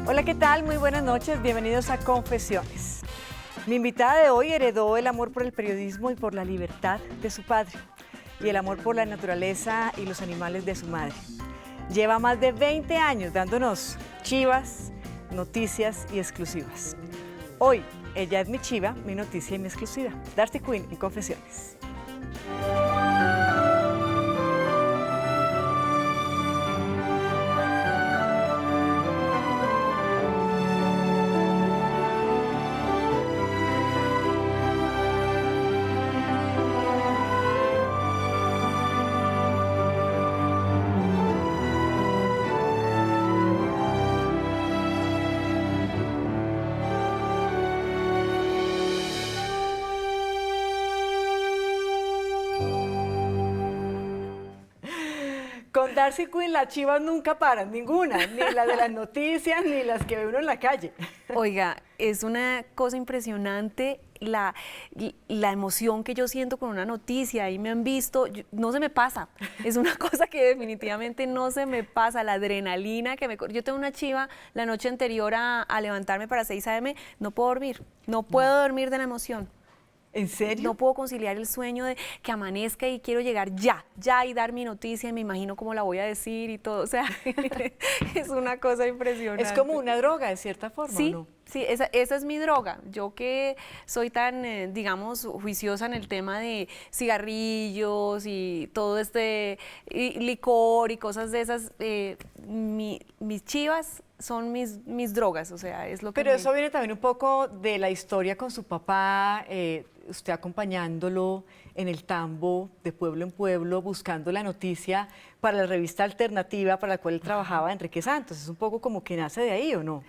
Hola, ¿qué tal? Muy buenas noches, bienvenidos a Confesiones. Mi invitada de hoy heredó el amor por el periodismo y por la libertad de su padre y el amor por la naturaleza y los animales de su madre. Lleva más de 20 años dándonos chivas, noticias y exclusivas. Hoy, ella es mi chiva, mi noticia y mi exclusiva. Darcy Quinn en Confesiones. Con Darcy Quinn las chivas nunca paran, ninguna, ni las de las noticias, ni las que ve uno en la calle. Oiga, es una cosa impresionante la emoción que yo siento con una noticia. Ahí me han visto, no se me pasa. Es una cosa que definitivamente no se me pasa. La adrenalina que me... Yo tengo una chiva la noche anterior a levantarme para 6 a.m., no puedo dormir. No puedo dormir de la emoción. ¿En serio? No puedo conciliar el sueño de que amanezca y quiero llegar ya y dar mi noticia y me imagino cómo la voy a decir y todo. O sea, es una cosa impresionante. Es como una droga, de cierta forma, sí, ¿o no? Sí, esa es mi droga. Yo que soy tan, digamos, juiciosa en el tema de cigarrillos y todo y licor y cosas de esas, mis chivas son mis drogas, o sea, es lo que... Pero eso viene también un poco de la historia con su papá, usted acompañándolo en el tambo de pueblo en pueblo, buscando la noticia para la revista alternativa para la cual él trabajaba, Enrique Santos. Es un poco como que nace de ahí, ¿o no?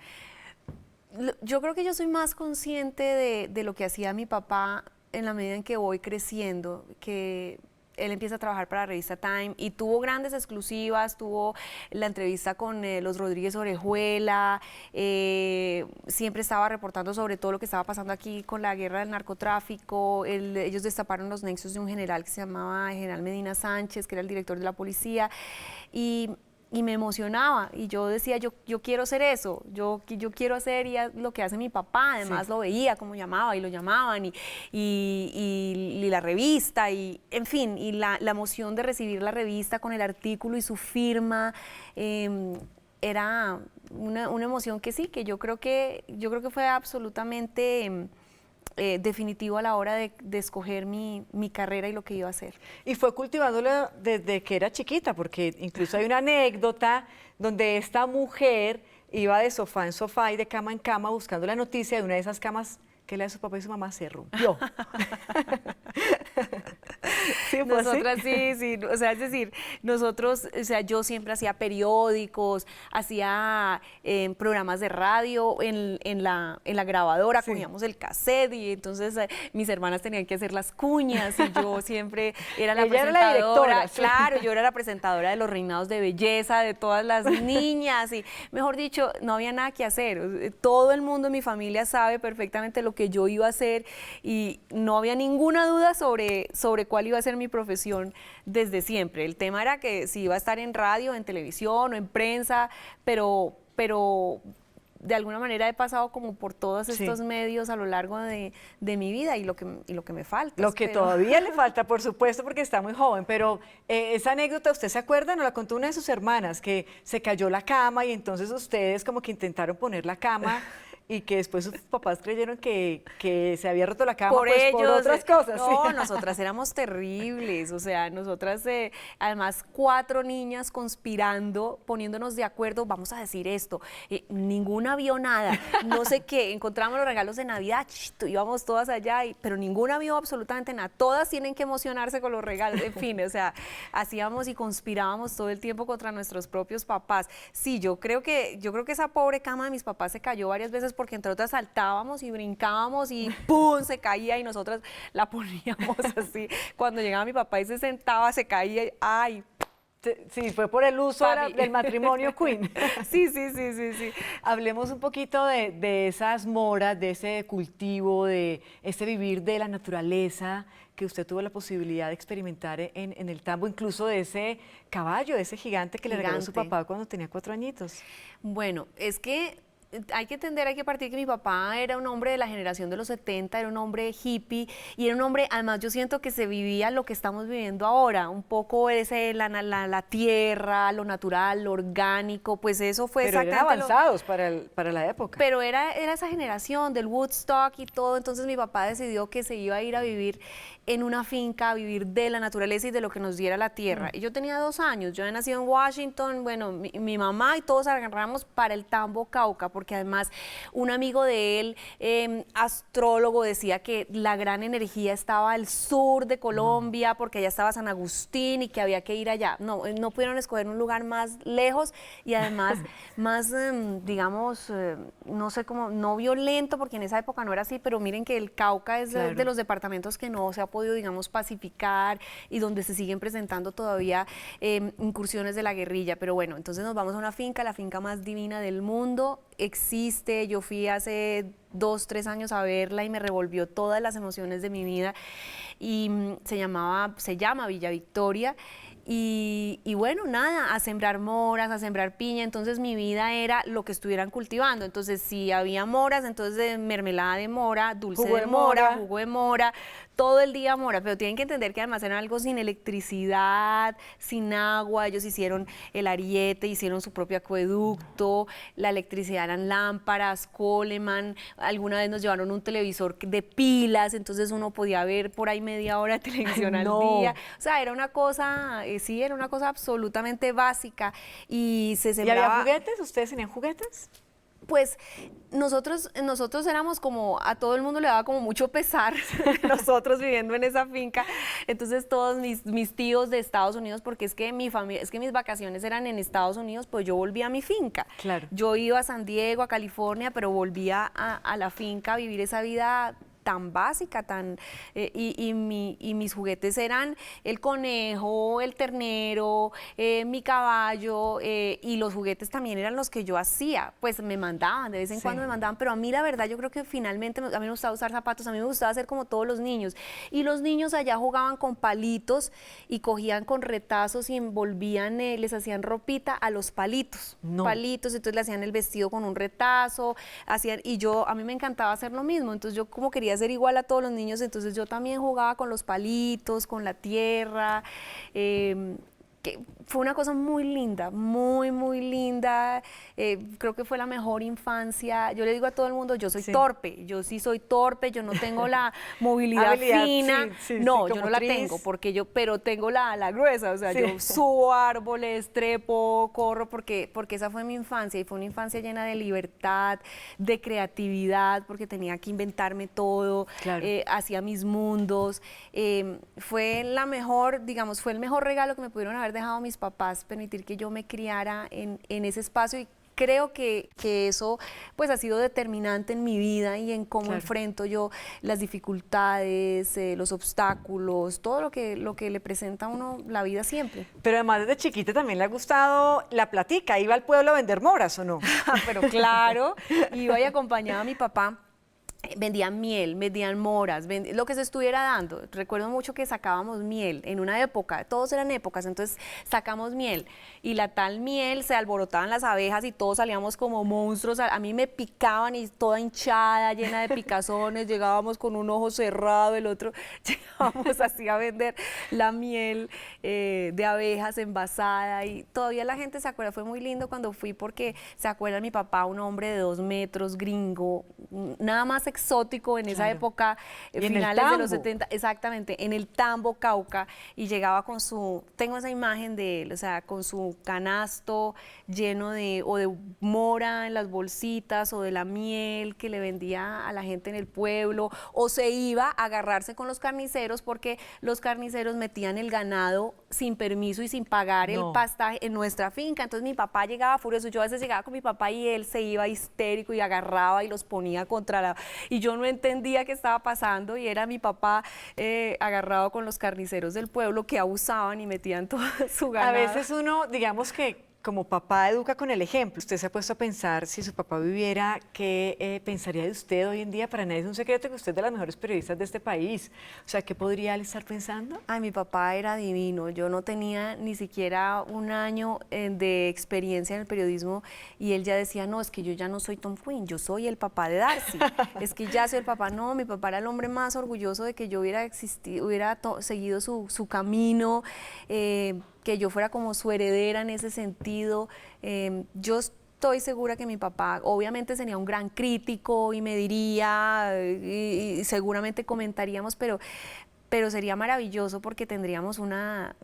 Yo creo que yo soy más consciente de lo que hacía mi papá en la medida en que voy creciendo, que él empieza a trabajar para la revista Time y tuvo grandes exclusivas, tuvo la entrevista con los Rodríguez Orejuela, siempre estaba reportando sobre todo lo que estaba pasando aquí con la guerra del narcotráfico. Ellos destaparon los nexos de un general que se llamaba General Medina Sánchez, que era el director de la policía, y me emocionaba y yo decía, yo quiero ser eso, yo quiero hacer lo que hace mi papá. Además, sí, lo veía como llamaba y lo llamaban y la revista y en fin, y la emoción de recibir la revista con el artículo y su firma, era una emoción que sí, que yo creo que fue absolutamente definitivo a la hora de escoger mi carrera y lo que iba a hacer. Y fue cultivándolo desde que era chiquita, porque incluso hay una anécdota donde esta mujer iba de sofá en sofá y de cama en cama buscando la noticia de una de esas camas que la de su papá y su mamá se rompió. ¿Sí, nosotras sí, o sea, es decir, nosotros, o sea, yo siempre hacía periódicos, hacía programas de radio en la grabadora, sí, cogíamos el cassette y entonces mis hermanas tenían que hacer las cuñas y yo siempre era la presentadora, era la directora, sí. Claro, yo era la presentadora de los reinados de belleza de todas las niñas y, mejor dicho, no había nada que hacer. Todo el mundo en mi familia sabe perfectamente lo que yo iba a hacer y no había ninguna duda sobre cuál iba a ser mi profesión desde siempre. El tema era que si iba a estar en radio, en televisión o en prensa, pero de alguna manera he pasado como por todos estos medios a lo largo de mi vida y lo que me falta. Lo que todavía le falta, por supuesto, porque está muy joven, pero esa anécdota, ¿usted se acuerda? Nos la contó una de sus hermanas, que se cayó la cama y entonces ustedes como que intentaron poner la cama y que después sus papás creyeron que se había roto la cama por ellos, por otras cosas. No, sí. Nosotras éramos terribles, o sea, nosotras, además 4 niñas conspirando, poniéndonos de acuerdo, vamos a decir esto, ninguna vio nada, no sé qué, encontramos los regalos de Navidad, íbamos todas allá, pero ninguna vio absolutamente nada, todas tienen que emocionarse con los regalos, en fin, o sea, hacíamos y conspirábamos todo el tiempo contra nuestros propios papás. Sí, yo creo que esa pobre cama de mis papás se cayó varias veces porque entre otras saltábamos y brincábamos y ¡pum! Se caía y nosotras la poníamos así. Cuando llegaba mi papá y se sentaba, se caía y ¡ay! Sí, fue por el uso del matrimonio Queen. Sí, sí, sí, sí, sí. Hablemos un poquito de esas moras, de ese cultivo, de ese vivir de la naturaleza que usted tuvo la posibilidad de experimentar en el Tambo, incluso de ese caballo, de ese gigante que le regaló su papá cuando tenía 4 añitos. Bueno, es que hay que entender, hay que partir que mi papá era un hombre de la generación de los 70, era un hombre hippie y era un hombre, además yo siento que se vivía lo que estamos viviendo ahora, un poco ese, la tierra, lo natural, lo orgánico, pues eso fue pero exactamente eran avanzados para la época. Pero era esa generación del Woodstock y todo, entonces mi papá decidió que se iba a ir a vivir en una finca, a vivir de la naturaleza y de lo que nos diera la tierra. Y yo tenía 2 años, yo había nacido en Washington, bueno, mi mamá y todos agarramos para el Tambo Cauca, porque además un amigo de él, astrólogo, decía que la gran energía estaba al sur de Colombia, porque allá estaba San Agustín y que había que ir allá. No pudieron escoger un lugar más lejos y además más, digamos, no sé cómo, no violento, porque en esa época no era así, pero miren que el Cauca es de los departamentos que no se ha podido, digamos, pacificar y donde se siguen presentando todavía incursiones de la guerrilla. Pero bueno, entonces nos vamos a una finca, la finca más divina del mundo, existe, yo fui hace 2, 3 años a verla y me revolvió todas las emociones de mi vida y se llama Villa Victoria. Y bueno, nada, a sembrar moras, a sembrar piña, entonces mi vida era lo que estuvieran cultivando, entonces si había moras, entonces mermelada de mora, dulce de mora, jugo de mora, todo el día mora, pero tienen que entender que además era algo sin electricidad, sin agua, ellos hicieron el ariete, hicieron su propio acueducto, la electricidad eran lámparas, Coleman, alguna vez nos llevaron un televisor de pilas, entonces uno podía ver por ahí media hora de televisión al día, o sea, era una cosa, sí, era una cosa absolutamente básica y se sembraba. ¿Y había juguetes? ¿Ustedes tenían juguetes? Pues nosotros éramos como, a todo el mundo le daba como mucho pesar nosotros viviendo en esa finca, entonces todos mis tíos de Estados Unidos, porque es que mi familia, es que mis vacaciones eran en Estados Unidos, pues yo volvía a mi finca. Claro. Yo iba a San Diego, a California, pero volvía a la finca a vivir esa vida tan básica, y mis juguetes eran el conejo, el ternero, mi caballo, y los juguetes también eran los que yo hacía, pues me mandaban, de vez en cuando me mandaban, pero a mí la verdad yo creo que finalmente, a mí me gustaba usar zapatos, a mí me gustaba hacer como todos los niños, y los niños allá jugaban con palitos y cogían con retazos y envolvían, les hacían ropita a los palitos, palitos, entonces le hacían el vestido con un retazo, y a mí me encantaba hacer lo mismo, entonces yo como quería ser igual a todos los niños, entonces yo también jugaba con los palitos, con la tierra, que fue una cosa muy linda, muy, muy linda, creo que fue la mejor infancia. Yo le digo a todo el mundo, yo soy torpe, yo sí soy torpe, yo no tengo la movilidad fina, no, yo no la tengo, pero tengo la gruesa, o sea, yo subo árboles, trepo, corro, porque esa fue mi infancia, y fue una infancia llena de libertad, de creatividad, porque tenía que inventarme todo, hacía mis mundos, fue la mejor, digamos, fue el mejor regalo que me pudieron haber dejado mis papás, permitir que yo me criara en ese espacio, y creo que eso pues ha sido determinante en mi vida y en cómo enfrento yo las dificultades, los obstáculos, todo lo que le presenta a uno la vida siempre. Pero además desde chiquita también le ha gustado la platica, ¿iba al pueblo a vender moras o no? Pero claro, iba y acompañaba a mi papá. Vendían miel, vendían moras, lo que se estuviera dando. Recuerdo mucho que sacábamos miel en una época, todos eran épocas, entonces sacamos miel y la tal miel se alborotaban las abejas y todos salíamos como monstruos. A mí me picaban y toda hinchada, llena de picazones, llegábamos con un ojo cerrado, el otro, llegábamos así a vender la miel de abejas envasada, y todavía la gente se acuerda. Fue muy lindo cuando fui, porque se acuerda mi papá, un hombre de 2 metros, gringo, nada más exótico en esa época, finales de los 70, exactamente, en el Tambo Cauca, y llegaba con tengo esa imagen de él, o sea, con su canasto lleno de mora en las bolsitas, o de la miel que le vendía a la gente en el pueblo, o se iba a agarrarse con los carniceros, porque los carniceros metían el ganado sin permiso y sin pagar el pastaje en nuestra finca. Entonces mi papá llegaba furioso, yo a veces llegaba con mi papá y él se iba histérico y agarraba y los ponía contra la... Y yo no entendía qué estaba pasando y era mi papá agarrado con los carniceros del pueblo que abusaban y metían toda su ganado. A veces uno, digamos que como papá educa con el ejemplo. Usted se ha puesto a pensar, si su papá viviera, ¿qué pensaría de usted hoy en día? Para nadie es un secreto que usted es de las mejores periodistas de este país. O sea, ¿qué podría él estar pensando? Ay, mi papá era divino. Yo no tenía ni siquiera un año de experiencia en el periodismo y él ya decía, no, es que yo ya no soy Tom Quinn, yo soy el papá de Darcy. Es que ya soy el papá. No, mi papá era el hombre más orgulloso de que yo hubiera existido, seguido su camino, que yo fuera como su heredera en ese sentido. Yo estoy segura que mi papá obviamente sería un gran crítico y me diría y seguramente comentaríamos, pero sería maravilloso porque tendríamos una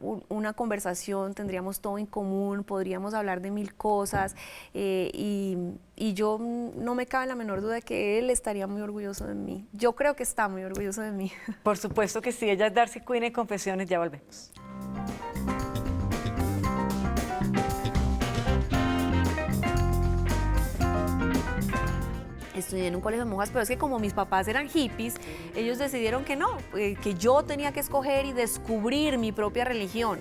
conversación, tendríamos todo en común, podríamos hablar de mil cosas y yo no me cabe la menor duda de que él estaría muy orgulloso de mí. Yo creo que está muy orgulloso de mí. Por supuesto que sí, ella es Darcy Quinn en Confesiones, ya volvemos. Estudié en un colegio de monjas, pero es que como mis papás eran hippies, ellos decidieron que no, que yo tenía que escoger y descubrir mi propia religión.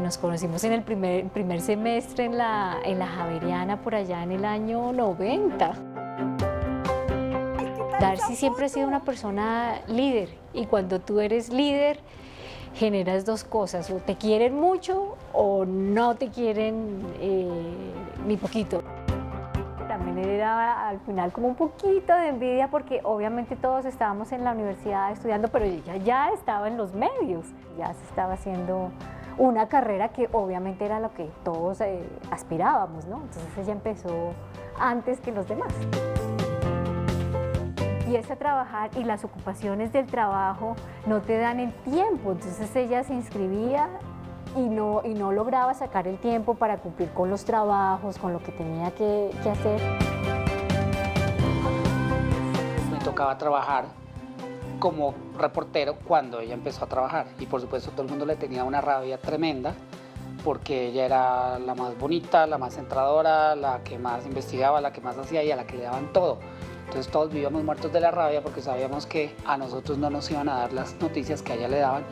Nos conocimos en el primer semestre en la Javeriana por allá en el año 90. Darcy siempre ha sido una persona líder y cuando tú eres líder generas dos cosas, o te quieren mucho o no te quieren ni poquito. También era al final como un poquito de envidia porque obviamente todos estábamos en la universidad estudiando, pero ella ya estaba en los medios, ya se estaba haciendo una carrera que obviamente era lo que todos aspirábamos, ¿no? Entonces ella empezó antes que los demás. Empieza a trabajar y las ocupaciones del trabajo no te dan el tiempo, entonces ella se inscribía y no lograba sacar el tiempo para cumplir con los trabajos, con lo que tenía que hacer. Me tocaba trabajar como reportero cuando ella empezó a trabajar y por supuesto todo el mundo le tenía una rabia tremenda porque ella era la más bonita, la más centradora, la que más investigaba, la que más hacía y a la que le daban todo. Entonces todos vivíamos muertos de la rabia porque sabíamos que a nosotros no nos iban a dar las noticias que a ella le daban,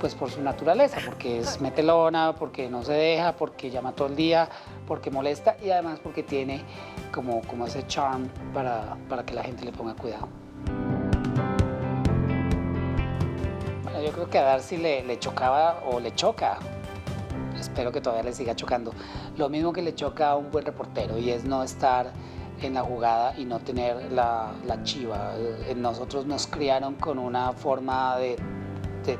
pues por su naturaleza, porque es metelona, porque no se deja, porque llama todo el día, porque molesta y además porque tiene como ese charm para que la gente le ponga cuidado. Bueno, yo creo que a Darcy le chocaba o le choca, espero que todavía le siga chocando, lo mismo que le choca a un buen reportero y es no estar en la jugada y no tener la chiva. Nosotros nos criaron con una forma de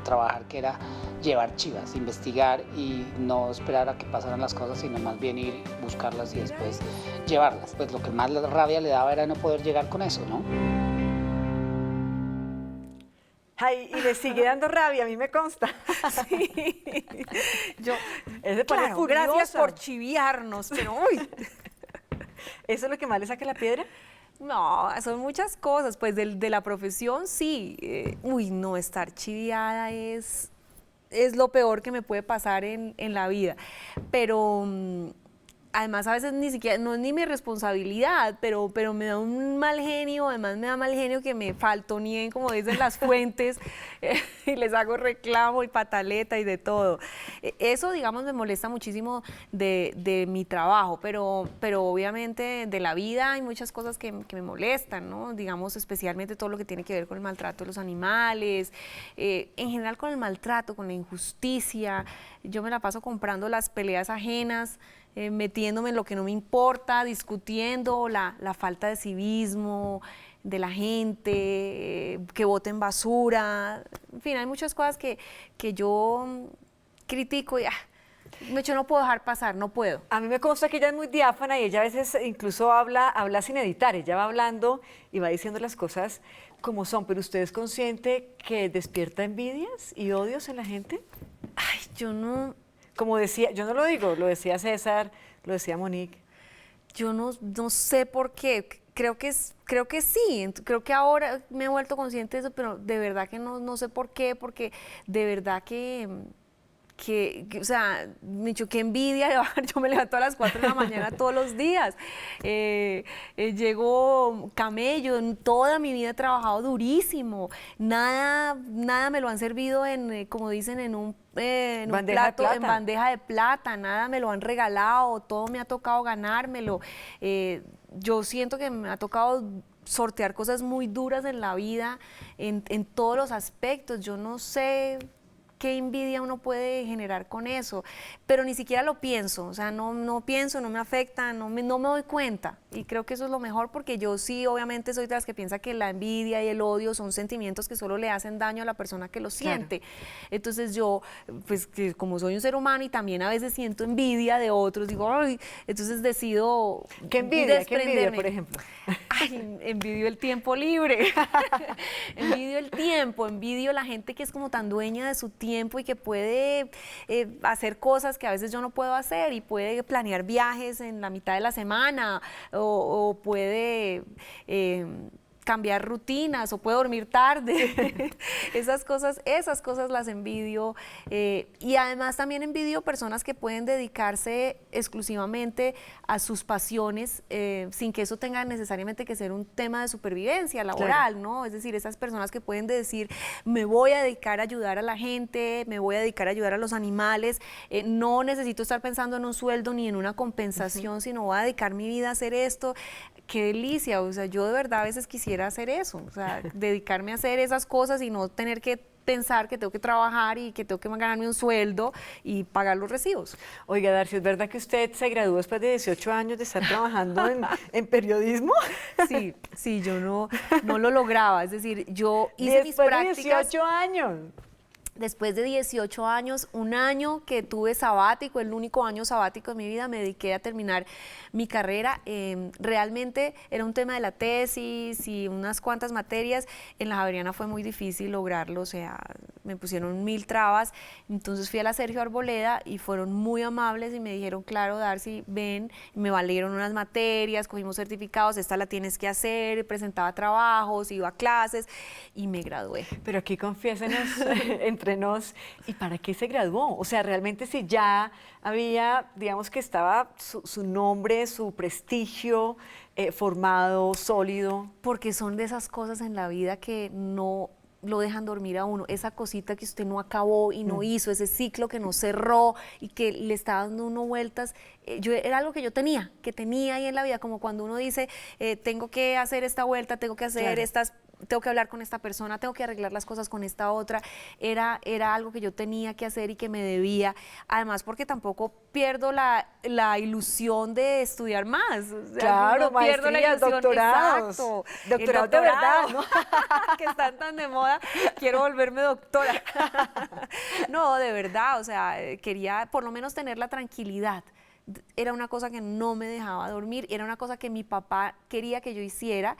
trabajar que era llevar chivas, investigar y no esperar a que pasaran las cosas, sino más bien ir, buscarlas y después llevarlas. Pues lo que más la rabia le daba era no poder llegar con eso, ¿no? Ay, y le sigue dando rabia, a mí me consta. Sí. Yo, claro, gracias por chiviarnos, pero uy. ¿Eso es lo que más le saca la piedra? No, son muchas cosas, pues de la profesión sí. Uy, no, estar chiviada es lo peor que me puede pasar en la vida. Pero además a veces ni siquiera, no es ni mi responsabilidad, pero me da un mal genio, además me da mal genio que me faltoneen, como dicen las fuentes, y les hago reclamo y pataleta y de todo. Eso, digamos, me molesta muchísimo de mi trabajo, pero obviamente de la vida hay muchas cosas que me molestan, ¿no? Digamos, especialmente todo lo que tiene que ver con el maltrato de los animales, en general con el maltrato, con la injusticia. Yo me la paso comprando las peleas ajenas, metiéndome en lo que no me importa, discutiendo la falta de civismo de la gente, que boten basura, en fin, hay muchas cosas que yo critico y yo no puedo dejar pasar, no puedo. A mí me consta que ella es muy diáfana y ella a veces incluso habla sin editar, ella va hablando y va diciendo las cosas como son, pero ¿usted es consciente que despierta envidias y odios en la gente? Ay, yo no... Como decía, yo no lo digo, lo decía César, lo decía Monique. Yo no sé por qué. Creo que sí. Creo que ahora me he vuelto consciente de eso, pero de verdad que no sé por qué, porque de verdad o sea, Micho, qué envidia, yo me levanto a las 4 de la mañana todos los días, llego camello, en toda mi vida he trabajado durísimo, nada me lo han servido como dicen, en un plato, en bandeja de plata, nada me lo han regalado, todo me ha tocado ganármelo. Yo siento que me ha tocado sortear cosas muy duras en la vida, en todos los aspectos. Yo no sé qué envidia uno puede generar con eso, pero ni siquiera lo pienso, o sea, no pienso, no me afecta, no me doy cuenta, y creo que eso es lo mejor, porque yo sí, obviamente, soy de las que piensa que la envidia y el odio son sentimientos que solo le hacen daño a la persona que los siente. Claro. Entonces yo, pues, que como soy un ser humano y también a veces siento envidia de otros, digo, ay, entonces decido ¿Qué envidia, por ejemplo? Ay, envidio el tiempo libre, envidio el tiempo, envidio la gente que es como tan dueña de su tiempo y que puede hacer cosas que a veces yo no puedo hacer, y puede planear viajes en la mitad de la semana, o puede cambiar rutinas, o puede dormir tarde. esas cosas las envidio, y además también envidio personas que pueden dedicarse exclusivamente a sus pasiones, sin que eso tenga necesariamente que ser un tema de supervivencia laboral, claro, ¿no? Es decir, esas personas que pueden decir, me voy a dedicar a ayudar a la gente, me voy a dedicar a ayudar a los animales, no necesito estar pensando en un sueldo ni en una compensación, sino voy a dedicar mi vida a hacer esto. Qué delicia, o sea, yo de verdad a veces quisiera hacer eso, o sea, dedicarme a hacer esas cosas y no tener que pensar que tengo que trabajar y que tengo que ganarme un sueldo y pagar los recibos. Oiga, Darcy, ¿es verdad que usted se graduó después de 18 años de estar trabajando en periodismo? Sí, yo no lo lograba, es decir, yo hice mis prácticas. Después de 18 años. Después de 18 años, un año que tuve sabático, el único año sabático de mi vida, me dediqué a terminar mi carrera. Realmente era un tema de la tesis y unas cuantas materias. En la Javeriana fue muy difícil lograrlo, o sea, me pusieron 1000 trabas. Entonces fui a la Sergio Arboleda y fueron muy amables y me dijeron, claro, Darcy, ven. Me valieron unas materias, cogimos certificados, esta la tienes que hacer, presentaba trabajos, iba a clases y me gradué. Pero aquí confiésenos entre nos, ¿y para qué se graduó? O sea, realmente si ya había, digamos que estaba su nombre, su prestigio formado, sólido. Porque son de esas cosas en la vida que no lo dejan dormir a uno, esa cosita que usted no acabó y no hizo, ese ciclo que no cerró y que le está dando uno vueltas. Era algo que yo tenía ahí en la vida, como cuando uno dice, tengo que hacer esta vuelta, tengo que hacer tengo que hablar con esta persona, tengo que arreglar las cosas con esta otra. Era algo que yo tenía que hacer y que me debía. Además, porque tampoco pierdo la ilusión de estudiar más. O sea, claro, no pierdo la ilusión. Doctorados. Exacto. Doctorado de verdad, ¿no? Que están tan de moda, quiero volverme doctora. No, de verdad, o sea, quería por lo menos tener la tranquilidad. Era una cosa que no me dejaba dormir, era una cosa que mi papá quería que yo hiciera.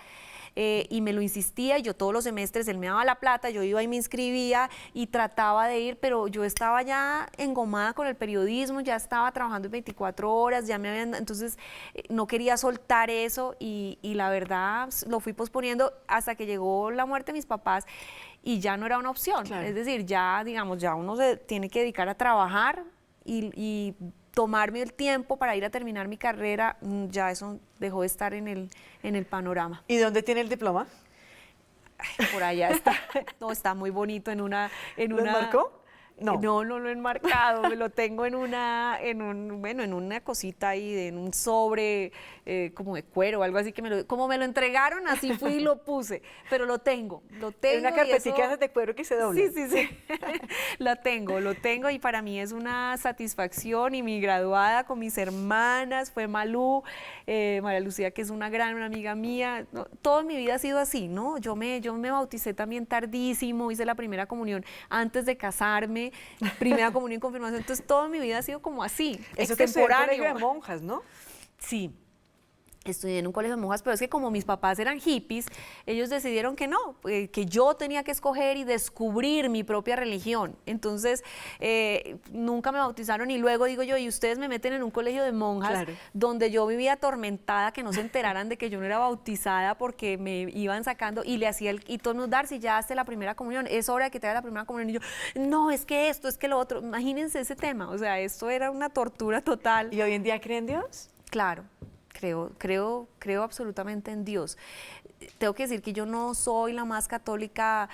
Y me lo insistía, y yo todos los semestres, él me daba la plata, yo iba y me inscribía y trataba de ir, pero yo estaba ya engomada con el periodismo, ya estaba trabajando en 24 horas, entonces no quería soltar eso, y la verdad lo fui posponiendo hasta que llegó la muerte de mis papás y ya no era una opción. Claro. Es decir, ya, digamos, ya uno se tiene que dedicar a trabajar y tomarme el tiempo para ir a terminar mi carrera, ya eso dejó de estar en el panorama. ¿Y dónde tiene el diploma? Ay, por allá está. No, está muy bonito en una... ¿Lo enmarcó? No lo he enmarcado, lo tengo en una cosita ahí, en un sobre como de cuero o algo así, como me lo entregaron, así fui y lo puse, pero lo tengo. ¿Es una carpetica de cuero que se dobla? Sí. Lo tengo, y para mí es una satisfacción, y mi graduada con mis hermanas fue Malú, María Lucía, que es una amiga mía. No, toda mi vida ha sido así, ¿no? Yo me bauticé también tardísimo, hice la primera comunión antes de casarme, primera comunión y confirmación, entonces toda mi vida ha sido como así, eso extemporáneo. Que es un colegio de monjas, ¿no? Sí. estudié en un colegio de monjas, pero es que como mis papás eran hippies, ellos decidieron que no, que yo tenía que escoger y descubrir mi propia religión. Entonces, nunca me bautizaron y luego digo yo, y ustedes me meten en un colegio de monjas, Claro. donde yo vivía atormentada, que no se enteraran de que yo no era bautizada porque me iban sacando y le hacía y todo el mundo, Darcy, ya hazte la primera comunión, es hora de que te haga la primera comunión. Y yo, no, es que esto, es que lo otro. Imagínense ese tema, o sea, esto era una tortura total. ¿Y hoy en día creen en Dios? Claro, creo absolutamente en Dios. Tengo que decir que yo no soy la más católica,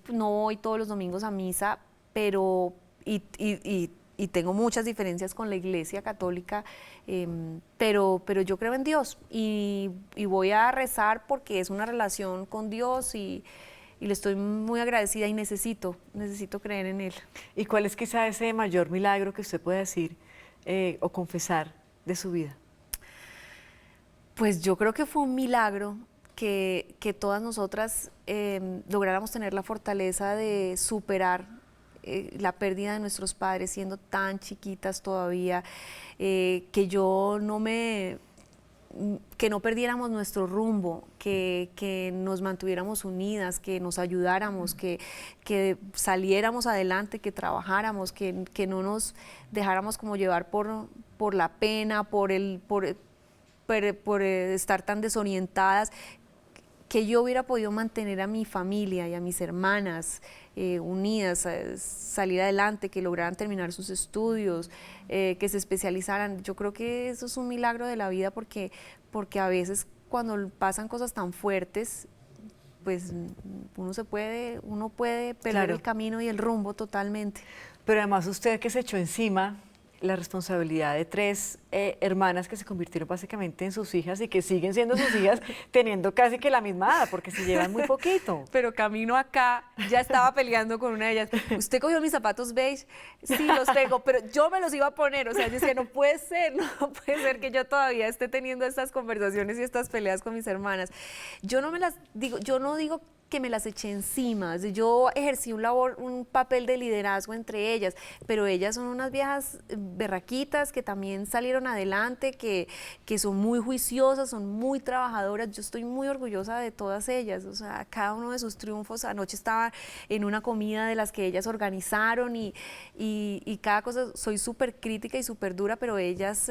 no voy todos los domingos a misa, pero y tengo muchas diferencias con la Iglesia Católica, pero yo creo en Dios y voy a rezar porque es una relación con Dios y le estoy muy agradecida y necesito creer en Él. ¿Y cuál es quizá ese mayor milagro que usted puede decir o confesar de su vida? Pues yo creo que fue un milagro que todas nosotras lográramos tener la fortaleza de superar la pérdida de nuestros padres siendo tan chiquitas todavía, que no perdiéramos nuestro rumbo, que nos mantuviéramos unidas, que nos ayudáramos, que saliéramos adelante, que trabajáramos, que no nos dejáramos como llevar por la pena, por estar tan desorientadas, que yo hubiera podido mantener a mi familia y a mis hermanas unidas, salir adelante, que lograran terminar sus estudios, que se especializaran. Yo creo que eso es un milagro de la vida porque a veces cuando pasan cosas tan fuertes, pues uno puede perder Claro. el camino y el rumbo totalmente. Pero además usted que se echó encima la responsabilidad de 3 hermanas que se convirtieron básicamente en sus hijas y que siguen siendo sus hijas teniendo casi que la misma edad, porque se llevan muy poquito. Pero camino acá, ya estaba peleando con una de ellas. ¿Usted cogió mis zapatos beige? Sí, los tengo, pero yo me los iba a poner. O sea, yo decía, no puede ser que yo todavía esté teniendo estas conversaciones y estas peleas con mis hermanas. Yo no digo que me las eché encima. Yo ejercí un papel de liderazgo entre ellas, pero ellas son unas viejas berraquitas que también salieron adelante, que son muy juiciosas, son muy trabajadoras. Yo estoy muy orgullosa de todas ellas, o sea, cada uno de sus triunfos. Anoche estaba en una comida de las que ellas organizaron y cada cosa, soy súper crítica y súper dura, pero ellas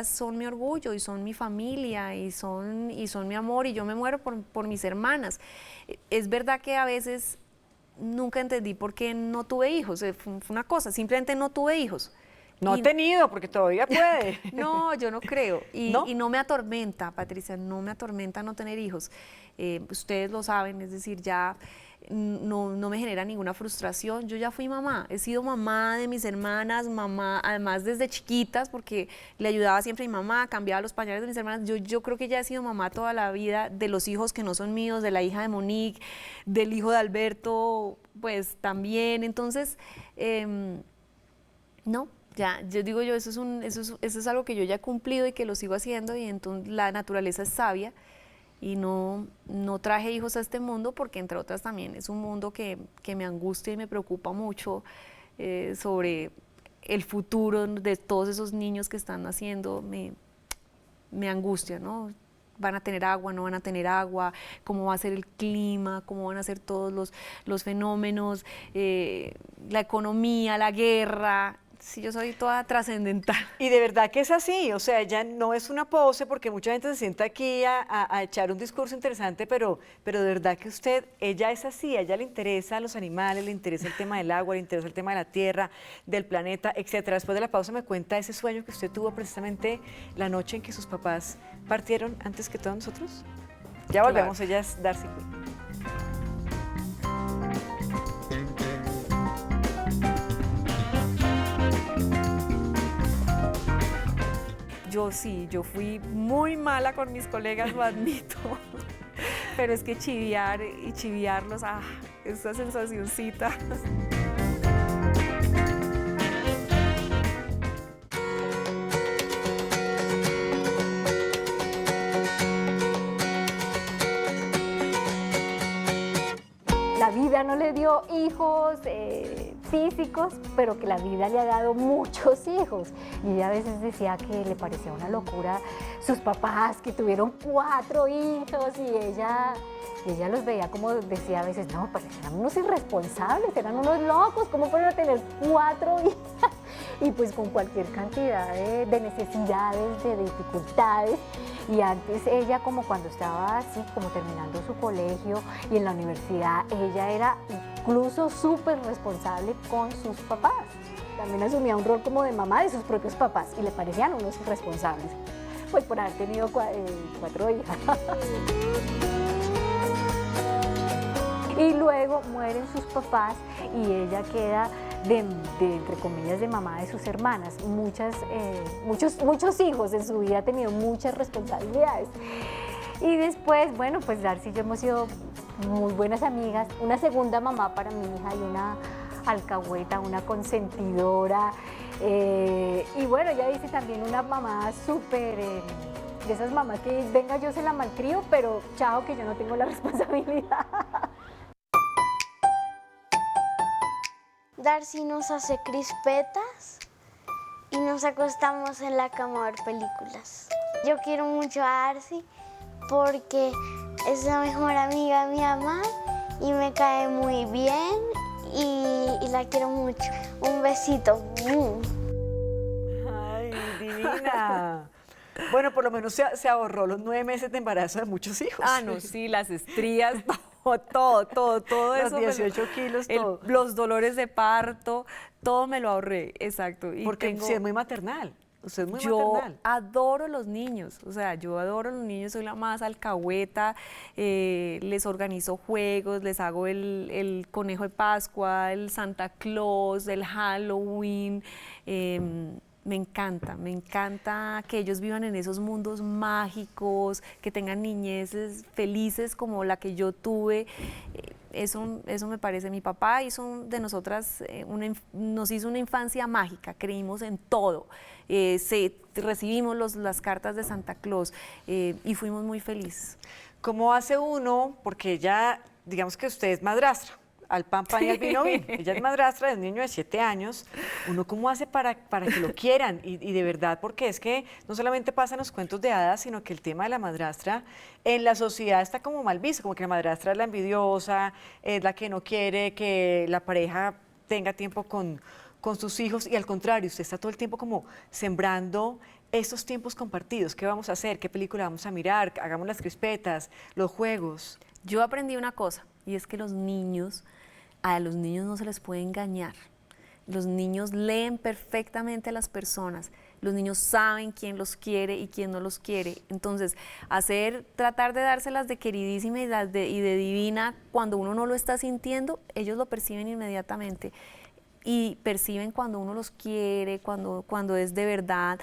son mi orgullo y son mi familia y son mi amor, y yo me muero por mis hermanas. Es verdad que a veces nunca entendí por qué no tuve hijos, fue una cosa, simplemente no tuve hijos. No ha tenido, porque todavía puede. No, yo no creo. ¿No? Y no me atormenta, Patricia, no me atormenta no tener hijos. Ustedes lo saben, es decir, ya no me genera ninguna frustración. Yo ya fui mamá, he sido mamá de mis hermanas, mamá, además desde chiquitas, porque le ayudaba siempre a mi mamá, cambiaba los pañales de mis hermanas. Yo creo que ya he sido mamá toda la vida, de los hijos que no son míos, de la hija de Monique, del hijo de Alberto, pues también. Entonces, no. Ya, yo digo eso es algo que yo ya he cumplido y que lo sigo haciendo, y entonces la naturaleza es sabia y no traje hijos a este mundo porque, entre otras, también es un mundo que me angustia y me preocupa mucho sobre el futuro de todos esos niños que están naciendo. Me angustia, ¿no? ¿Van a tener agua, no van a tener agua? ¿Cómo va a ser el clima? ¿Cómo van a ser todos los fenómenos? La economía, la guerra. Sí, yo soy toda trascendental. Y de verdad que es así, o sea, ella no es una pose, porque mucha gente se sienta aquí a echar un discurso interesante, pero de verdad que ella es así, a ella le interesa a los animales, le interesa el tema del agua, le interesa el tema de la tierra, del planeta, etcétera. Después de la pausa me cuenta ese sueño que usted tuvo precisamente la noche en que sus papás partieron antes que todos nosotros. Ya volvemos, ella es Darcy Quinn. Yo fui muy mala con mis colegas, lo admito, pero es que chiviarlos, esa sensacioncita. La vida no le dio hijos, físicos, pero que la vida le ha dado muchos hijos. Y ella a veces decía que le parecía una locura sus papás, que tuvieron 4 hijos, y ella los veía como decía a veces, no, pues eran unos irresponsables, eran unos locos, ¿cómo pueden tener 4 hijas? Y pues con cualquier cantidad de necesidades, de dificultades. Y antes ella, como cuando estaba así, como terminando su colegio y en la universidad, ella era incluso súper responsable con sus papás. También asumía un rol como de mamá de sus propios papás y le parecían unos irresponsables, pues por haber tenido 4 hijas. Y luego mueren sus papás y ella queda entre comillas, de mamá de sus hermanas. Muchos hijos en su vida, ha tenido muchas responsabilidades. Y después, bueno, pues Darcy y yo hemos sido muy buenas amigas, una segunda mamá para mi hija y una alcahueta, una consentidora. Y bueno, ella dice también una mamá súper... de esas mamás que venga yo se la malcrio, pero chao que yo no tengo la responsabilidad. Darcy nos hace crispetas y nos acostamos en la cama a ver películas. Yo quiero mucho a Darcy porque es la mejor amiga de mi mamá y me cae muy bien y la quiero mucho. Un besito. ¡Ay, divina! Bueno, por lo menos se ahorró los 9 meses de embarazo de muchos hijos. Ah, no, sí, las estrías, todo Los eso. 18 kilos, todo. Los dolores de parto, todo me lo ahorré, exacto. Y Porque sí es muy maternal. Usted es muy yo maternal. adoro los niños, o sea, yo adoro los niños, soy la más alcahueta, les organizo juegos, les hago el conejo de Pascua, el Santa Claus, el Halloween. Me encanta que ellos vivan en esos mundos mágicos, que tengan niñeces felices como la que yo tuve. Eso me parece. Mi papá hizo de nosotras, nos hizo una infancia mágica, creímos en todo. Recibimos las cartas de Santa Claus y fuimos muy felices. ¿Cómo hace uno? Porque ya, digamos que usted es madrastra, al pan pan y al vino vino. Ella es madrastra de un niño de 7 años. ¿Uno cómo hace para que lo quieran? Y de verdad, porque es que no solamente pasan los cuentos de hadas, sino que el tema de la madrastra en la sociedad está como mal visto, como que la madrastra es la envidiosa, es la que no quiere que la pareja tenga tiempo con sus hijos, y al contrario, usted está todo el tiempo como sembrando estos tiempos compartidos. ¿Qué vamos a hacer? ¿Qué película vamos a mirar? Hagamos las crispetas, los juegos. Yo aprendí una cosa, y es que a los niños no se les puede engañar. Los niños leen perfectamente a las personas. Los niños saben quién los quiere y quién no los quiere. Entonces, tratar de dárselas de queridísima y de divina, cuando uno no lo está sintiendo, ellos lo perciben inmediatamente. Y perciben cuando uno los quiere, cuando es de verdad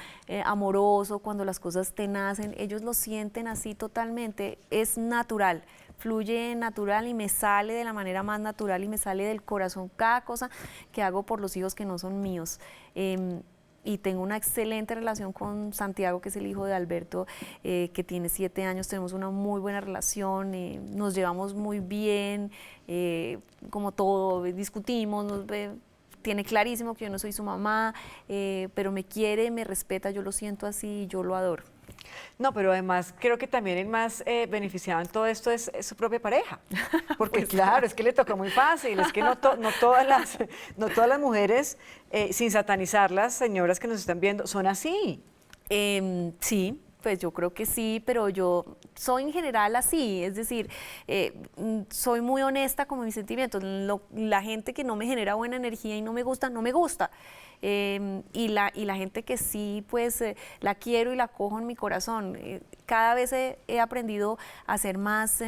amoroso, cuando las cosas te nacen, ellos lo sienten así totalmente, es natural, fluye natural y me sale de la manera más natural y me sale del corazón cada cosa que hago por los hijos que no son míos. Y tengo una excelente relación con Santiago, que es el hijo de Alberto, que tiene 7 años, tenemos una muy buena relación, nos llevamos muy bien, como todo, discutimos, tiene clarísimo que yo no soy su mamá, pero me quiere, me respeta, yo lo siento así y yo lo adoro. No, pero además creo que también el más beneficiado en todo esto es su propia pareja. Porque Pues, claro, es que le tocó muy fácil, es que no todas las mujeres, sin satanizarlas, señoras que nos están viendo, son así. Sí, pues yo creo que sí, pero yo soy en general así, es decir, soy muy honesta con mis sentimientos. La gente que no me genera buena energía y no me gusta, no me gusta. Y la gente que sí, pues la quiero y la cojo en mi corazón. Cada vez he aprendido a ser más...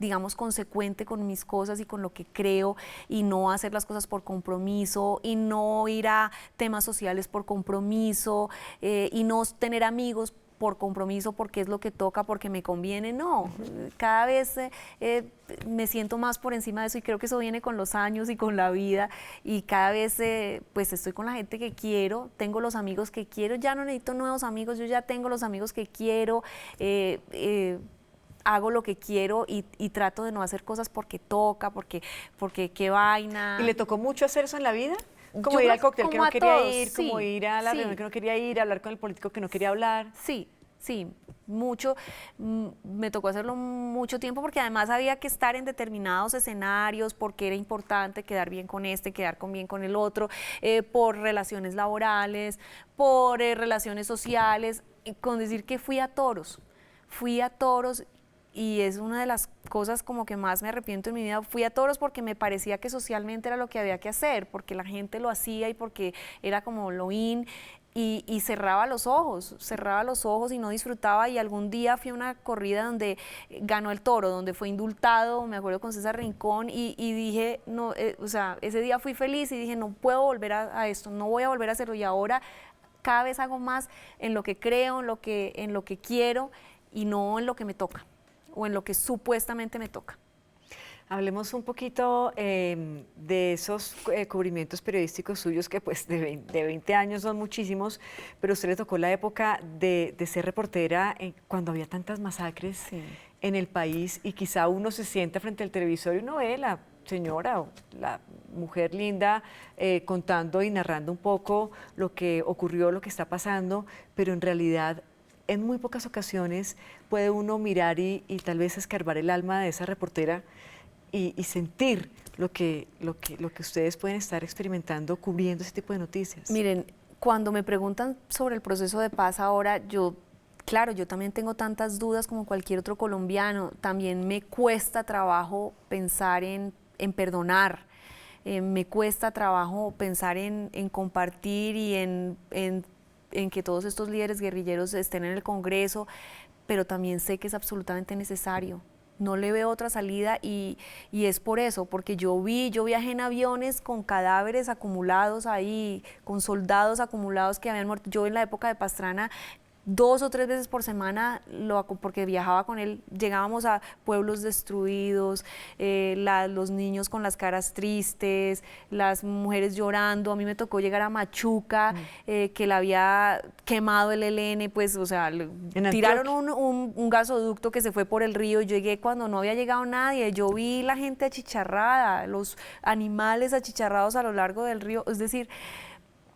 digamos, consecuente con mis cosas y con lo que creo, y no hacer las cosas por compromiso, y no ir a temas sociales por compromiso, y no tener amigos por compromiso, porque es lo que toca, porque me conviene. No, cada vez me siento más por encima de eso, y creo que eso viene con los años y con la vida, y cada vez pues estoy con la gente que quiero, tengo los amigos que quiero, ya no necesito nuevos amigos, yo ya tengo los amigos que quiero. hago lo que quiero y trato de no hacer cosas porque toca, porque qué vaina. ¿Y le tocó mucho hacer eso en la vida? Como Yo ir creo al cóctel que como no a quería todos, ir, como sí, ir a la sí. reunión que no quería ir, hablar con el político que no quería hablar. Sí, sí, mucho. Me tocó hacerlo mucho tiempo porque además había que estar en determinados escenarios porque era importante quedar bien con este, quedar bien con el otro, por relaciones laborales, por relaciones sociales, y con decir que fui a toros y es una de las cosas como que más me arrepiento en mi vida. Fui a toros porque me parecía que socialmente era lo que había que hacer, porque la gente lo hacía y porque era como lo in. Y cerraba los ojos y no disfrutaba. Y algún día fui a una corrida donde ganó el toro, donde fue indultado, me acuerdo con César Rincón, y dije, no, o sea, ese día fui feliz y dije, no puedo volver a esto, no voy a volver a hacerlo. Y ahora cada vez hago más en lo que creo, en lo que quiero y no en lo que me toca o en lo que supuestamente me toca. Hablemos un poquito de esos cubrimientos periodísticos suyos que pues de 20 años son muchísimos, pero a usted le tocó la época de ser reportera cuando había tantas masacres en el país y quizá uno se sienta frente al televisor y uno ve la señora o la mujer linda contando y narrando un poco lo que ocurrió, lo que está pasando, pero en realidad en muy pocas ocasiones puede uno mirar y tal vez escarbar el alma de esa reportera y sentir lo que ustedes pueden estar experimentando cubriendo ese tipo de noticias. Miren, cuando me preguntan sobre el proceso de paz ahora, claro, yo también tengo tantas dudas como cualquier otro colombiano. También me cuesta trabajo pensar en perdonar. Me cuesta trabajo pensar en compartir y en que todos estos líderes guerrilleros estén en el Congreso, pero también sé que es absolutamente necesario. No le veo otra salida y es por eso, porque yo viajé en aviones con cadáveres acumulados ahí, con soldados acumulados que habían muerto. Yo en la época de Pastrana 2 o 3 veces por semana, porque viajaba con él, llegábamos a pueblos destruidos, los niños con las caras tristes, las mujeres llorando. A mí me tocó llegar a Machuca, que la había quemado el ELN, pues, o sea, tiraron un gasoducto que se fue por el río. Yo llegué cuando no había llegado nadie, yo vi la gente achicharrada, los animales achicharrados a lo largo del río, es decir,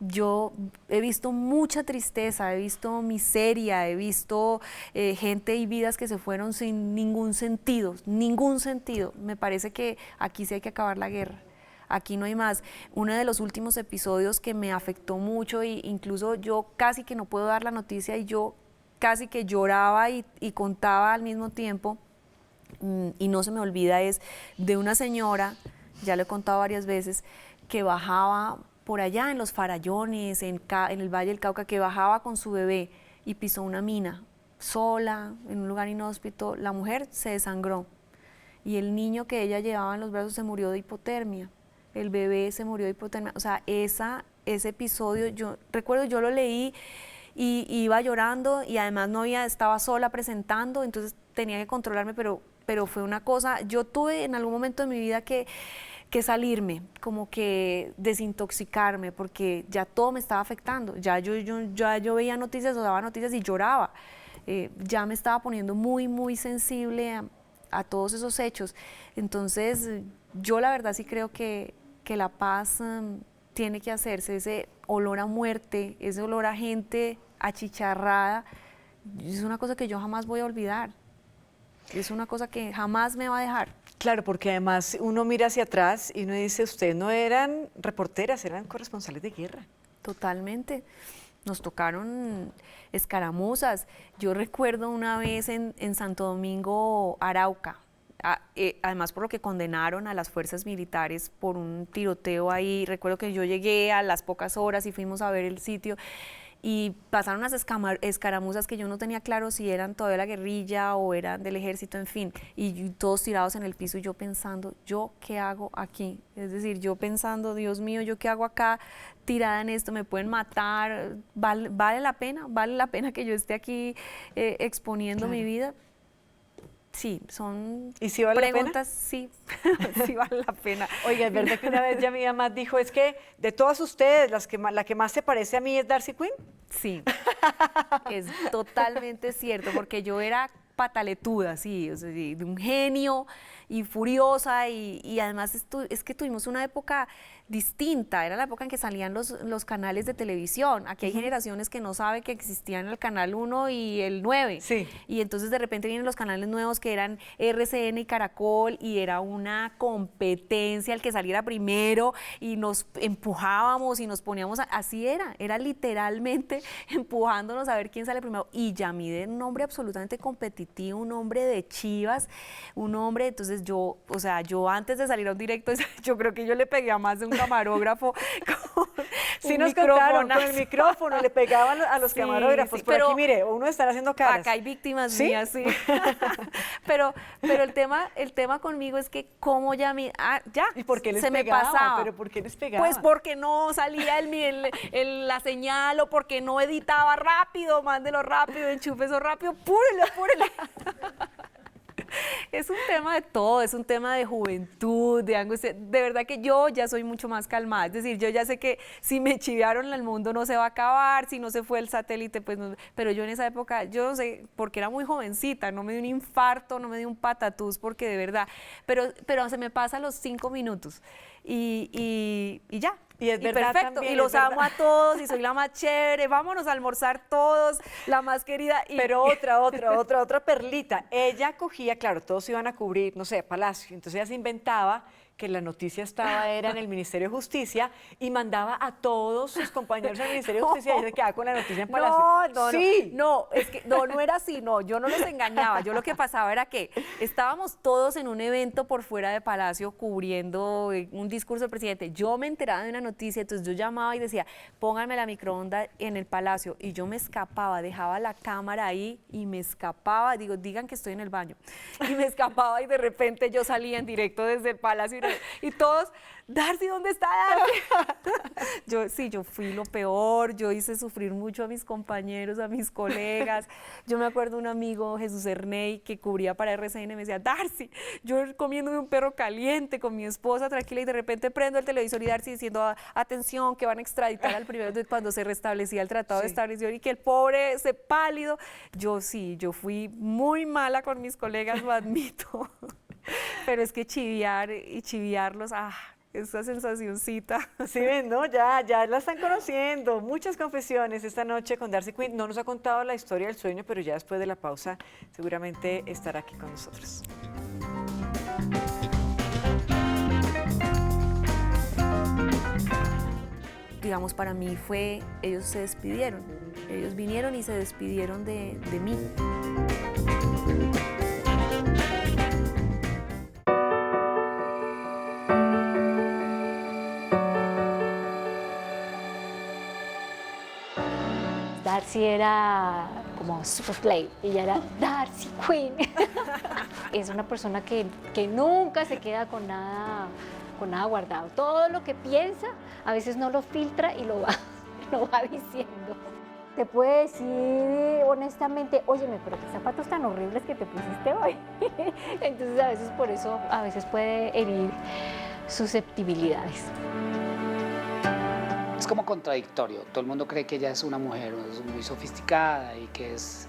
yo he visto mucha tristeza, he visto miseria, he visto gente y vidas que se fueron sin ningún sentido, ningún sentido. Me parece que aquí sí hay que acabar la guerra, aquí no hay más. Uno de los últimos episodios que me afectó mucho e incluso yo casi que no puedo dar la noticia y yo casi que lloraba y contaba al mismo tiempo y no se me olvida es de una señora, ya lo he contado varias veces, que bajaba por allá en los Farallones, en el Valle del Cauca, que bajaba con su bebé y pisó una mina, sola, en un lugar inhóspito. La mujer se desangró y el niño que ella llevaba en los brazos se murió de hipotermia. El bebé se murió de hipotermia. O sea, ese episodio, yo recuerdo, yo lo leí y iba llorando y además estaba sola presentando, entonces tenía que controlarme, pero fue una cosa, yo tuve en algún momento de mi vida que salirme, como que desintoxicarme, porque ya todo me estaba afectando, ya yo veía noticias o daba noticias y lloraba, ya me estaba poniendo muy, muy sensible a todos esos hechos. Entonces, yo la verdad sí creo que la paz tiene que hacerse, ese olor a muerte, ese olor a gente achicharrada, es una cosa que yo jamás voy a olvidar, es una cosa que jamás me va a dejar. Claro, porque además uno mira hacia atrás y uno dice, ustedes no eran reporteras, eran corresponsales de guerra. Totalmente. Nos tocaron escaramuzas. Yo recuerdo una vez en Santo Domingo, Arauca, además por lo que condenaron a las fuerzas militares por un tiroteo ahí. Recuerdo que yo llegué a las pocas horas y fuimos a ver el sitio y pasaron unas escaramuzas que yo no tenía claro si eran todavía la guerrilla o eran del ejército, en fin, y todos tirados en el piso y yo pensando, ¿yo qué hago aquí? Es decir, yo pensando, Dios mío, ¿yo qué hago acá tirada en esto? ¿Me pueden matar? ¿Vale la pena? ¿Vale la pena que yo esté aquí exponiendo mi vida? Sí, son ¿Y si vale preguntas, la pena? Sí, sí vale la pena. Oiga, es verdad que una vez ya mi mamá dijo, es que de todas ustedes, la que más se parece a mí es Darcy Quinn. Sí, es totalmente cierto, porque yo era pataletuda, sí, o sea, sí, de un genio y furiosa y además es que tuvimos una época distinta, era la época en que salían los canales de televisión. Aquí hay generaciones que no saben que existían el canal 1 y el 9. Sí. Y entonces de repente vienen los canales nuevos que eran RCN y Caracol y era una competencia el que saliera primero y nos empujábamos y nos poníamos, así era literalmente empujándonos a ver quién sale primero. Y Yamide era un hombre absolutamente competitivo, un hombre de chivas, un hombre, entonces yo, o sea, yo antes de salir a un directo, yo creo que yo le pegué a más de un camarógrafo con Sí un nos contaron, con el microfonazo. micrófono le pegaban a los Sí, camarógrafos. sí, Por pero aquí, mire, uno estará haciendo caras. Acá hay víctimas ¿Sí? mías, sí. pero el tema conmigo es que como ya ¿Y por qué les se pegaba? me pasaba. ¿Pero por qué les pegaba? Pues porque no salía la señal o porque no editaba rápido, mándelo rápido, enchufe eso rápido, púrele. Es un tema de todo, es un tema de juventud, de angustia. De verdad que yo ya soy mucho más calmada. Es decir, yo ya sé que si me chivearon el mundo no se va a acabar, si no se fue el satélite, pues no. Pero yo en esa época, yo no sé, porque era muy jovencita, no me dio un infarto, no me dio un patatús, porque de verdad. Pero se me pasa los 5 minutos y ya. Y es verdad perfecto, también, y los es verdad. amo a todos, y soy la más chévere, vámonos a almorzar todos, la más querida. Pero otra perlita. Ella cogía, claro, todos iban a cubrir, no sé, Palacio. Entonces ella se inventaba que la noticia era en el Ministerio de Justicia y mandaba a todos sus compañeros al Ministerio de Justicia y ella se quedaba con la noticia en Palacio. Sí. No, es que no era así, no, yo no los engañaba. Yo lo que pasaba era que estábamos todos en un evento por fuera de Palacio cubriendo un discurso del presidente. Yo me enteraba de una noticia, entonces yo llamaba y decía, pónganme la microonda en el Palacio. Y yo me escapaba, dejaba la cámara ahí y me escapaba, digan que estoy en el baño. Y me escapaba y de repente yo salía en directo desde el Palacio y todos, Darcy, ¿dónde está Darcy? Yo fui lo peor, yo hice sufrir mucho a mis compañeros, a mis colegas. Yo me acuerdo un amigo, Jesús Erney, que cubría para RCN, me decía, Darcy, yo comiéndome un perro caliente con mi esposa tranquila y de repente prendo el televisor y Darcy diciendo, atención, que van a extraditar al primero de cuando se restablecía el tratado de extradición y que el pobre, ese pálido. Yo fui muy mala con mis colegas, lo admito. Pero es que chiviarlos, esa sensacioncita. Sí, ven, ¿no? Ya la están conociendo. Muchas confesiones esta noche con Darcy Quinn. No nos ha contado la historia del sueño, pero ya después de la pausa seguramente estará aquí con nosotros. Digamos, para mí ellos se despidieron. Ellos vinieron y se despidieron de mí. Darcy era como Superplay, ella era Darcy Quinn. Es una persona que nunca se queda con nada guardado. Todo lo que piensa, a veces no lo filtra y lo va diciendo. Te puede decir honestamente, óyeme, pero qué zapatos tan horribles que te pusiste hoy. Entonces a veces por eso, a veces puede herir susceptibilidades. Es como contradictorio. Todo el mundo cree que ella es una mujer es muy sofisticada y que es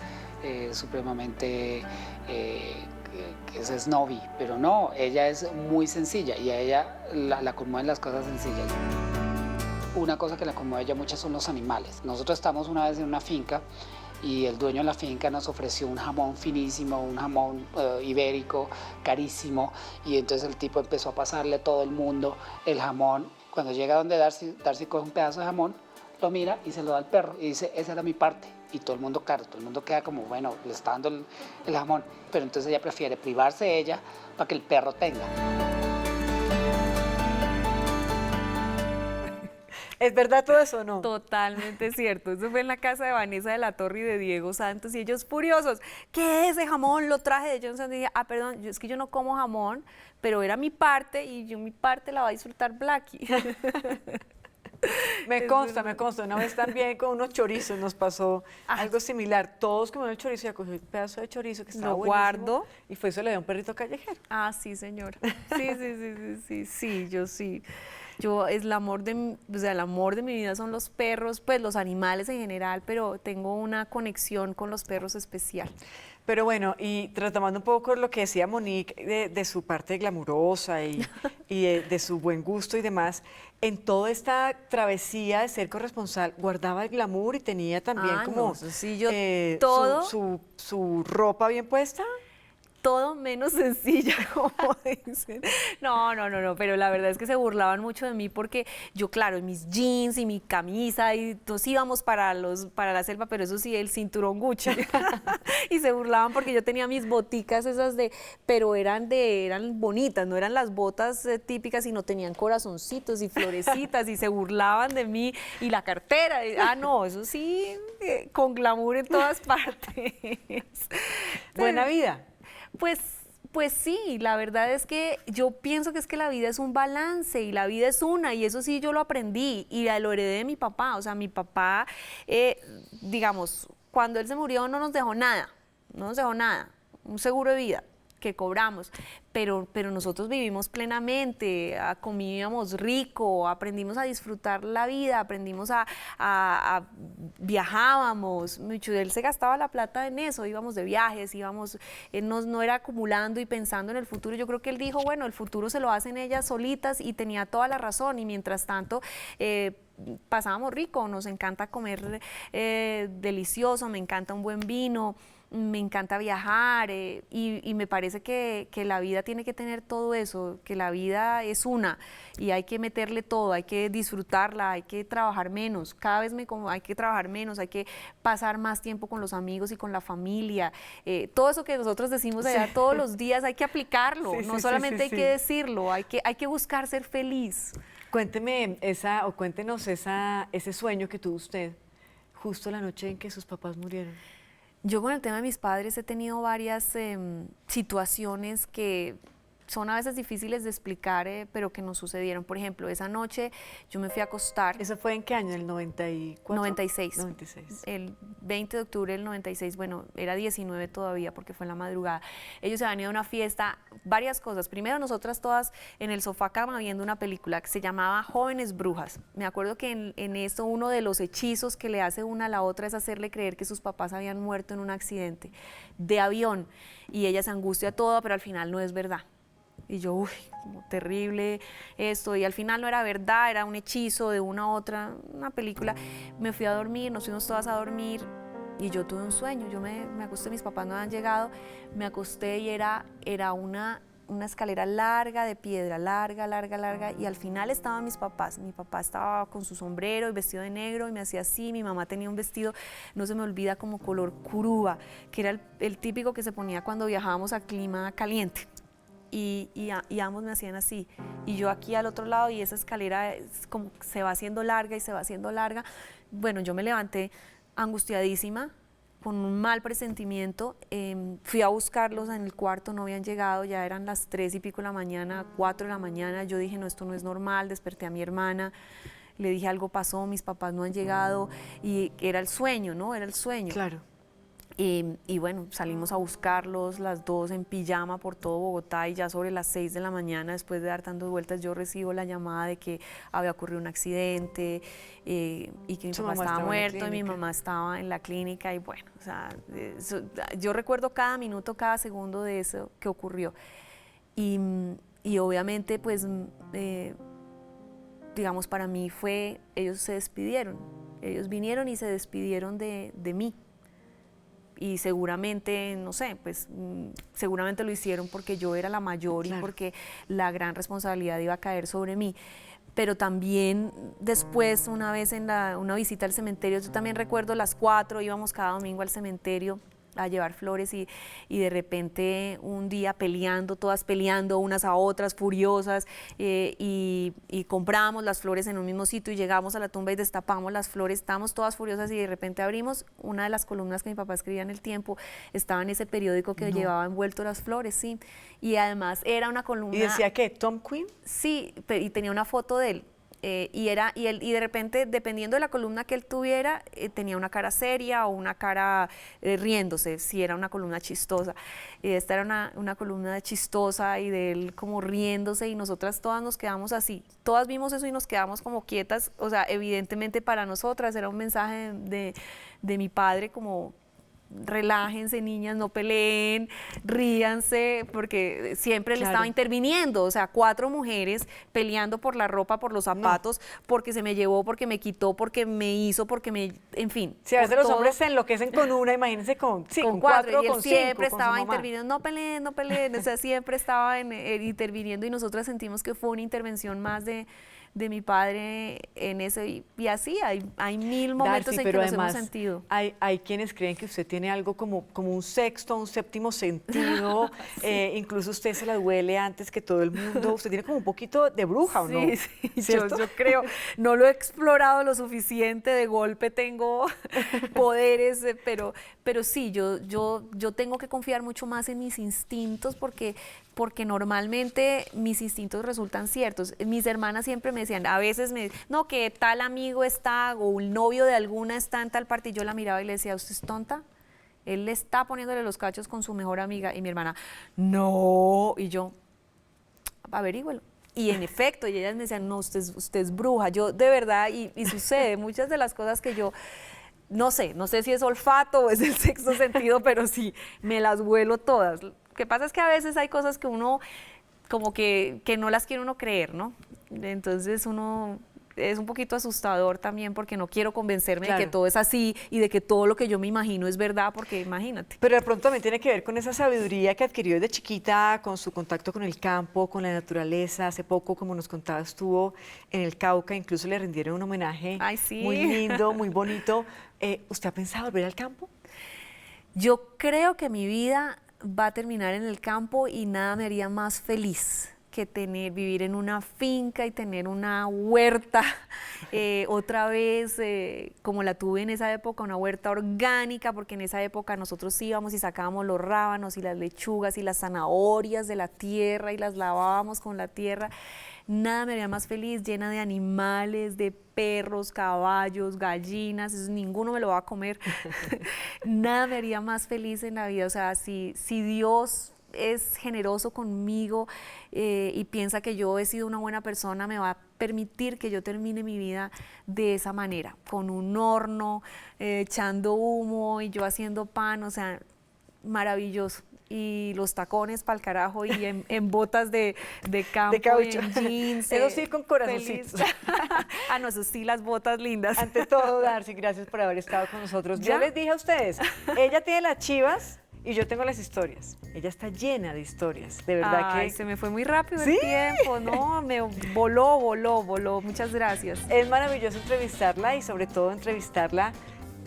supremamente que es snobby, pero no, ella es muy sencilla y a ella la conmueven las cosas sencillas. Una cosa que la conmueve a ella mucho son los animales. Nosotros estamos una vez en una finca y el dueño de la finca nos ofreció un jamón finísimo, un jamón ibérico, carísimo, y entonces el tipo empezó a pasarle a todo el mundo el jamón. Cuando llega donde Darcy coge un pedazo de jamón, lo mira y se lo da al perro y dice, esa era mi parte. Y todo el mundo, claro, todo el mundo queda como, bueno, le está dando el jamón. Pero entonces ella prefiere privarse de ella para que el perro tenga. ¿Es verdad todo eso o no? Totalmente cierto. Eso fue en la casa de Vanessa de la Torre y de Diego Santos y ellos furiosos. ¿Qué es ese jamón? Lo traje de Johnson. Y dije, perdón, es que yo no como jamón, pero era mi parte y yo mi parte la va a disfrutar Blackie. Me consta. Una vez también con unos chorizos nos pasó algo similar. Todos comieron el chorizo y cogió un pedazo de chorizo que estaba Lo buenísimo. guardo. Y fue eso le dio un perrito callejero. Sí, señor. Sí, yo sí. Es el amor el amor de mi vida son los perros, pues los animales en general, pero tengo una conexión con los perros especial. Pero bueno, y retomando un poco lo que decía Monique de su parte glamurosa y de su buen gusto y demás, en toda esta travesía de ser corresponsal, guardaba el glamour y tenía también Ah, como no, eso sí, yo su, todo- su ropa bien puesta. Todo menos sencilla, como dicen. No, pero la verdad es que se burlaban mucho de mí porque yo, claro, en mis jeans y mi camisa, y nos íbamos para la selva, pero eso sí, el cinturón Gucci. Y se burlaban porque yo tenía mis boticas esas pero eran bonitas, no eran las botas típicas, sino tenían corazoncitos y florecitas, y se burlaban de mí, y la cartera, no, eso sí, con glamour en todas partes. Buena vida. Pues sí, la verdad es que yo pienso que es que la vida es un balance y la vida es una, y eso sí yo lo aprendí y lo heredé de mi papá. O sea, mi papá, digamos, cuando él se murió no nos dejó nada, un seguro de vida que cobramos, pero nosotros vivimos plenamente, comíamos rico, aprendimos a disfrutar la vida, aprendimos viajábamos mucho, él se gastaba la plata en eso, íbamos de viajes, él no era acumulando y pensando en el futuro. Yo creo que él dijo, bueno, el futuro se lo hacen ellas solitas, y tenía toda la razón, y mientras tanto pasábamos rico, nos encanta comer delicioso, me encanta un buen vino, me encanta viajar, y me parece que la vida tiene que tener todo eso, que la vida es una y hay que meterle todo, hay que disfrutarla, hay que trabajar menos, hay que trabajar menos, hay que pasar más tiempo con los amigos y con la familia. Todo eso que nosotros decimos allá todos los días hay que aplicarlo, no solamente hay que decirlo, hay que buscar ser feliz. Cuénteme cuéntenos ese sueño que tuvo usted justo la noche en que sus papás murieron. Yo con el tema de mis padres he tenido varias situaciones que son a veces difíciles de explicar, pero que nos sucedieron. Por ejemplo, esa noche yo me fui a acostar. ¿Eso fue en qué año? ¿El 94? 96. 96. El 20 de octubre del 96, bueno, era 19 todavía porque fue en la madrugada. Ellos se habían ido a una fiesta, varias cosas. Primero, nosotras todas en el sofá cama viendo una película que se llamaba Jóvenes Brujas. Me acuerdo que en esto uno de los hechizos que le hace una a la otra es hacerle creer que sus papás habían muerto en un accidente de avión, y ella se angustia toda, pero al final no es verdad. Y yo, uy, como terrible esto, y al final no era verdad, era un hechizo de una a otra, una película. Me fui a dormir, nos fuimos todas a dormir, y yo tuve un sueño. Yo me acosté, mis papás no habían llegado, me acosté y era una escalera larga de piedra, larga, y al final estaban mis papás. Mi papá estaba con su sombrero y vestido de negro y me hacía así. Mi mamá tenía un vestido, no se me olvida, como color curuba, que era el típico que se ponía cuando viajábamos a clima caliente. Y ambos me hacían así, y yo aquí al otro lado, y esa escalera como se va haciendo larga y se va haciendo larga. Bueno, yo me levanté angustiadísima, con un mal presentimiento, fui a buscarlos en el cuarto, no habían llegado, ya eran las 3 y pico de la mañana, 4 de la mañana. Yo dije, no, esto no es normal. Desperté a mi hermana, le dije, algo pasó, mis papás no han llegado, y era el sueño, ¿no? Era el sueño. Claro. Y bueno, salimos a buscarlos, las dos en pijama por todo Bogotá, y ya sobre las 6 de la mañana, después de dar tantas vueltas, yo recibo la llamada de que había ocurrido un accidente, y que mi papá estaba muerto y mi mamá estaba en la clínica. Y bueno, o sea, yo recuerdo cada minuto, cada segundo de eso que ocurrió. Y obviamente, pues, digamos, para mí ellos se despidieron, ellos vinieron y se despidieron de mí. Y seguramente, no sé, pues seguramente lo hicieron porque yo era la mayor, claro, y porque la gran responsabilidad iba a caer sobre mí. Pero también después, una vez en una visita al cementerio, yo también recuerdo las 4, íbamos cada domingo al cementerio a llevar flores, y de repente un día todas peleando unas a otras, furiosas, y compramos las flores en un mismo sitio, y llegamos a la tumba y destapamos las flores, estábamos todas furiosas, y de repente abrimos una de las columnas que mi papá escribía en El Tiempo, estaba en ese periódico que llevaba envuelto las flores, sí, y además era una columna... ¿Y decía qué? ¿Tom Quinn? Sí, y tenía una foto de él. y de repente, dependiendo de la columna que él tuviera, tenía una cara seria o una cara riéndose, si era una columna chistosa. Y esta era una columna chistosa y de él como riéndose, y nosotras todas nos quedamos así. Todas vimos eso y nos quedamos como quietas. O sea, evidentemente para nosotras era un mensaje de mi padre como: relájense, niñas, no peleen, ríanse, porque siempre él estaba interviniendo. O sea, 4 mujeres peleando por la ropa, por los zapatos, porque se me llevó, porque me quitó, porque me hizo, en fin. Si a veces los hombres se enloquecen con una, imagínense con 4 y él con siempre 5, estaba interviniendo: no peleen, no peleen. O sea, siempre estaba interviniendo, y nosotras sentimos que fue una intervención más de mi padre en eso, y así hay mil momentos en que nos hemos sentido. Hay quienes creen que usted tiene algo como un sexto, un séptimo sentido, incluso usted se la duele antes que todo el mundo, usted tiene como un poquito de bruja, ¿o no? Sí, yo creo, no lo he explorado lo suficiente, de golpe tengo poderes, pero sí, yo tengo que confiar mucho más en mis instintos, porque normalmente mis instintos resultan ciertos. Mis hermanas siempre me decían, a veces no, que tal amigo está, o el novio de alguna está en tal parte, y yo la miraba y le decía: ¿usted es tonta? Él le está poniéndole los cachos con su mejor amiga. Y mi hermana: no. Y yo: averígüelo. Y en efecto, y ellas me decían: no, usted es bruja. Yo, de verdad, y sucede, muchas de las cosas que yo... No sé si es olfato o es el sexto sentido, pero sí, me las huelo todas. Lo que pasa es que a veces hay cosas que uno como que no las quiere uno creer, ¿no? Entonces uno es un poquito asustador también, porque no quiero convencerme de que todo es así y de que todo lo que yo me imagino es verdad, porque imagínate. Pero de pronto también tiene que ver con esa sabiduría que adquirió desde chiquita, con su contacto con el campo, con la naturaleza. Hace poco, como nos contaba, estuvo en el Cauca, incluso le rindieron un homenaje muy lindo, muy bonito. ¿Usted ha pensado volver al campo? Yo creo que mi vida va a terminar en el campo, y nada me haría más feliz que vivir en una finca y tener una huerta, otra vez como la tuve en esa época, una huerta orgánica, porque en esa época nosotros íbamos y sacábamos los rábanos y las lechugas y las zanahorias de la tierra y las lavábamos con la tierra. Nada me haría más feliz, llena de animales, de perros, caballos, gallinas, eso ninguno me lo va a comer. Nada me haría más feliz en la vida. O sea, si Dios es generoso conmigo y piensa que yo he sido una buena persona, me va a permitir que yo termine mi vida de esa manera, con un horno, echando humo y yo haciendo pan. O sea, maravilloso. Y los tacones para el carajo, y en botas de campo, de caucho, en jeans. Eso sí, con corazoncitos. No, eso sí, las botas lindas. Ante todo, Darcy, gracias por haber estado con nosotros. Yo les dije a ustedes, ella tiene las chivas y yo tengo las historias. Ella está llena de historias, de verdad. Se me fue muy rápido el tiempo, ¿no? Me voló. Muchas gracias. Es maravilloso entrevistarla, y sobre todo entrevistarla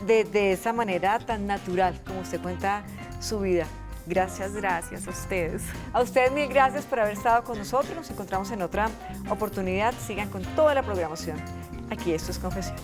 de esa manera tan natural, como usted cuenta su vida. Gracias a ustedes. A ustedes mil gracias por haber estado con nosotros. Nos encontramos en otra oportunidad. Sigan con toda la programación. Aquí Esto es Confesiones.